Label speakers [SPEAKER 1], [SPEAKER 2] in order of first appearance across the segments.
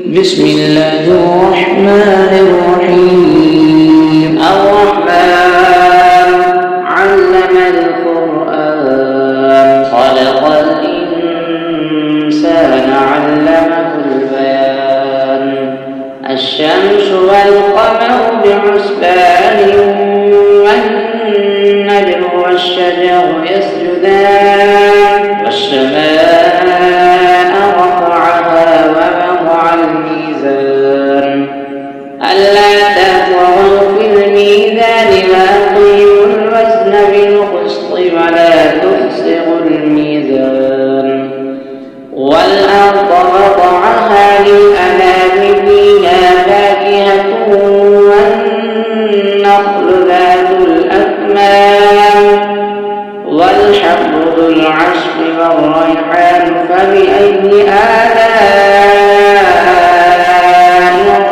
[SPEAKER 1] بسم الله الرحمن الرحيم. الرحمن علم القرآن خلق الإنسان علمه البيان. الشمس والقمر بحسبان والنجم والشجر يسجدان والسماء رفعها ووضع الميزان ألا تطغوا في الميزان وأقيموا الوزن بالقسط ولا تخسروا الميزان. والأرض وضعها للأنام فيها فاكهة والنخل ذات الأكمام والحب ذو العصف والريحان فبأي آلاء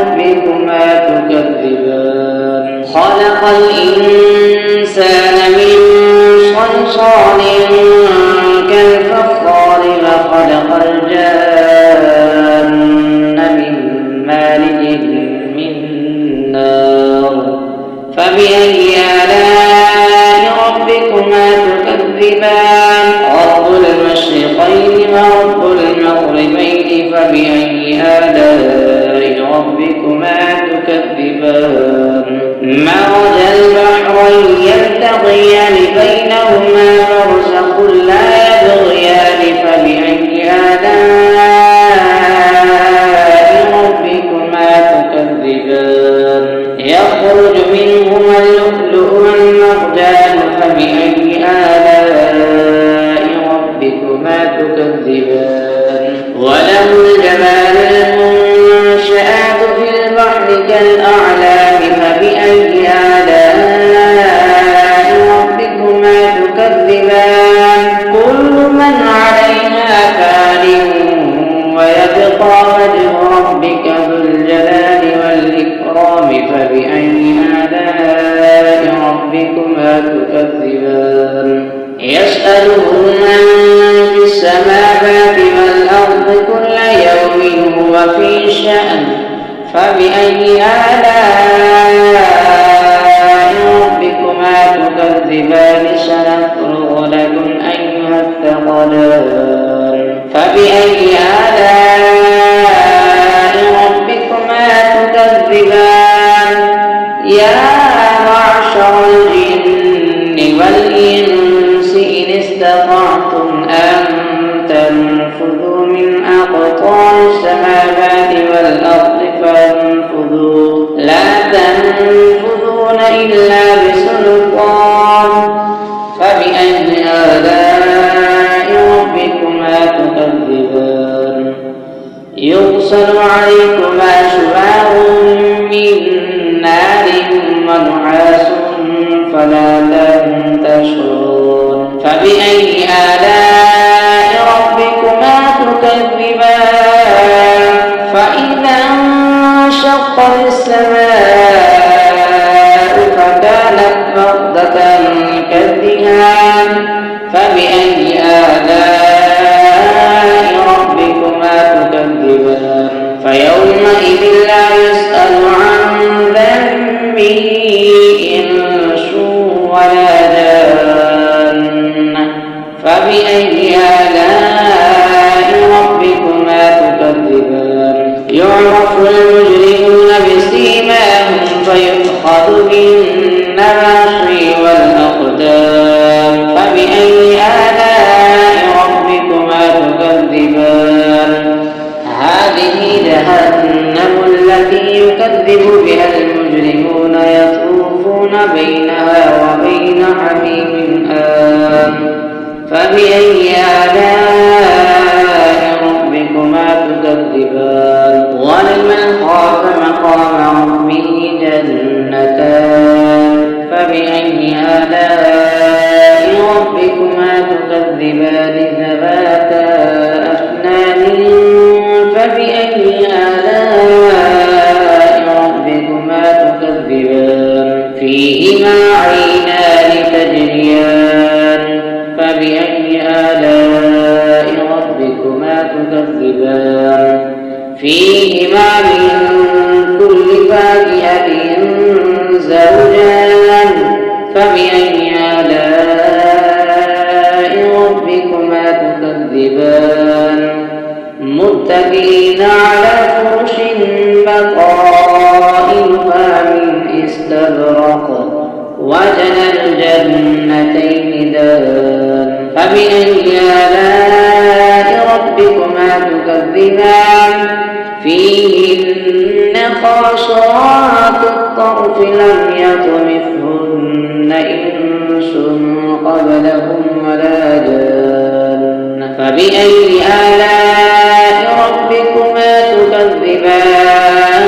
[SPEAKER 1] ربكما تكذبان. خلق الإنسان من صلصال كالفخار وخلق الجان من مارج من نار فبأي آلاء ربكما تكذبان. رب المشرقين ورب المغربين فبأي آلاء ربكما تكذبان. مرج البحرين يلتقيان بينهما برزخ لا يبغيان فبأي آلاء ربكما تكذبان. يخرج منهما اللؤلؤ والمرجان فبأي آلاء ربكما تكذبان. وله الجمال المنشآت في البحر كالأعلام فبأي آلاء ربكما تكذبان. كل من عليها فان ويبقى وجه ربك ذو الجلال والإكرام فبأي آلاء ربكما تكذبان. يسأله من في السماوات والأرض كل يوم هو في شأن فبأي آلاء ربكما تكذبان. سنفرغ لكم أيها الثقلان فبأي آلاء ربكما تكذبان. يا معشر الجن والإنس إن استطعتم أن تنفذوا من أقطار السماوات والأرض فانفذوا لا تنفذون إلا بسلطان فبأي آلاء ربكما تكذبان. يرسل عليكما شعاع من نار ونحاس فلا تنتصرون فبأي آلاء ربكما تكذبان. فإذا انشقت السماء فكانت وردة كالدهان فبأي آلاء ربكما تكذبان. فيومئذ لا يسأل عن ذنبه إنس ولا جان فبأي آلاء ربكما تكذبان. يعرف المجرمون بسيماهم فيؤخذ بالنواصي والأقدام فبأي آلاء ربكما تكذبان. هذه جهنم التي يكذب بها المجرمون يطوفون بينها وبين حميم آن فبأي آلاء ربكما تكذبان. ولمن خاف مقام ربه جنتان فبأي آلاء ربكما تكذبان. ذواتا أفنان فبأي آلاء ربكما تكذبان. فيهما عينان تجريان فبأي آلاء ربكما تكذبان. فيه فيهما من كل فاكهة زوجان فبأي آلاء ربكما تكذبان متكئين على فرش بطائنها من استبرق وجنى الجنتين دان فبأي آلاء ربكما تكذبان فيهن خاصرات الطرف لم يطمثهن إنس قبلهم ولا جان فبأي آلاء ربكما تكذبان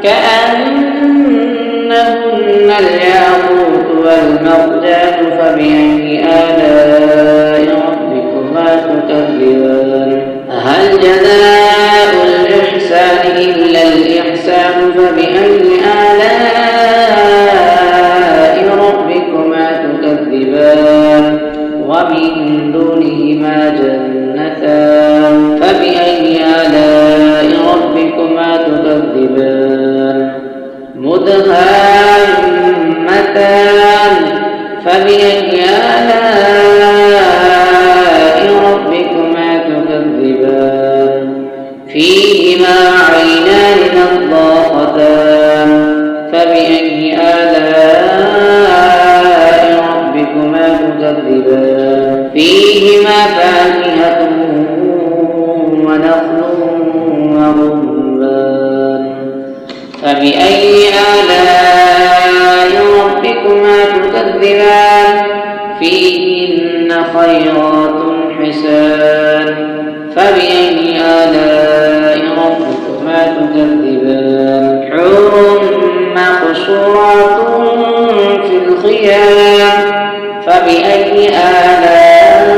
[SPEAKER 1] كأنهن الياقوت والمرجان فبأي آلاء ربكما تكذبان هل جزاء الإحسان إلا الإحسان فبأي آلاء ربكما تكذبان ومن دونهما جنتان فبأي آلاء ربكما تكذبان مدهامتان فبأي آلاء ربكما تكذبان فيهما عينان نضاختان فبأي آلاء ربكما تكذبان فيهما فاكهة ونخل ورمان فبأي آلاء ربكما تكذبان فيهن خيرات حسان فبأي آلاء ربكما تكذبان حور مقصورات في الخيام فبأي آلاء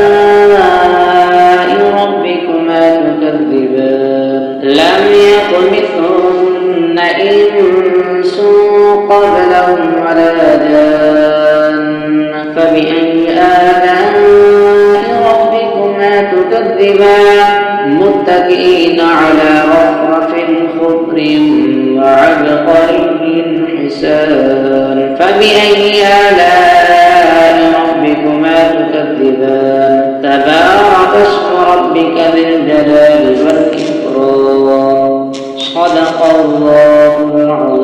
[SPEAKER 1] ربكما تكذبان لم يطمثهن إنس قبلهم ولا جان فبأي آلاء ربكما تكذبان متكئين على رفرف خضر وعبقري حسان فبأي آلاء ربكما تكذبان تبارك اسم ربك ذي الجلال والإكرام صدق الله العظيم.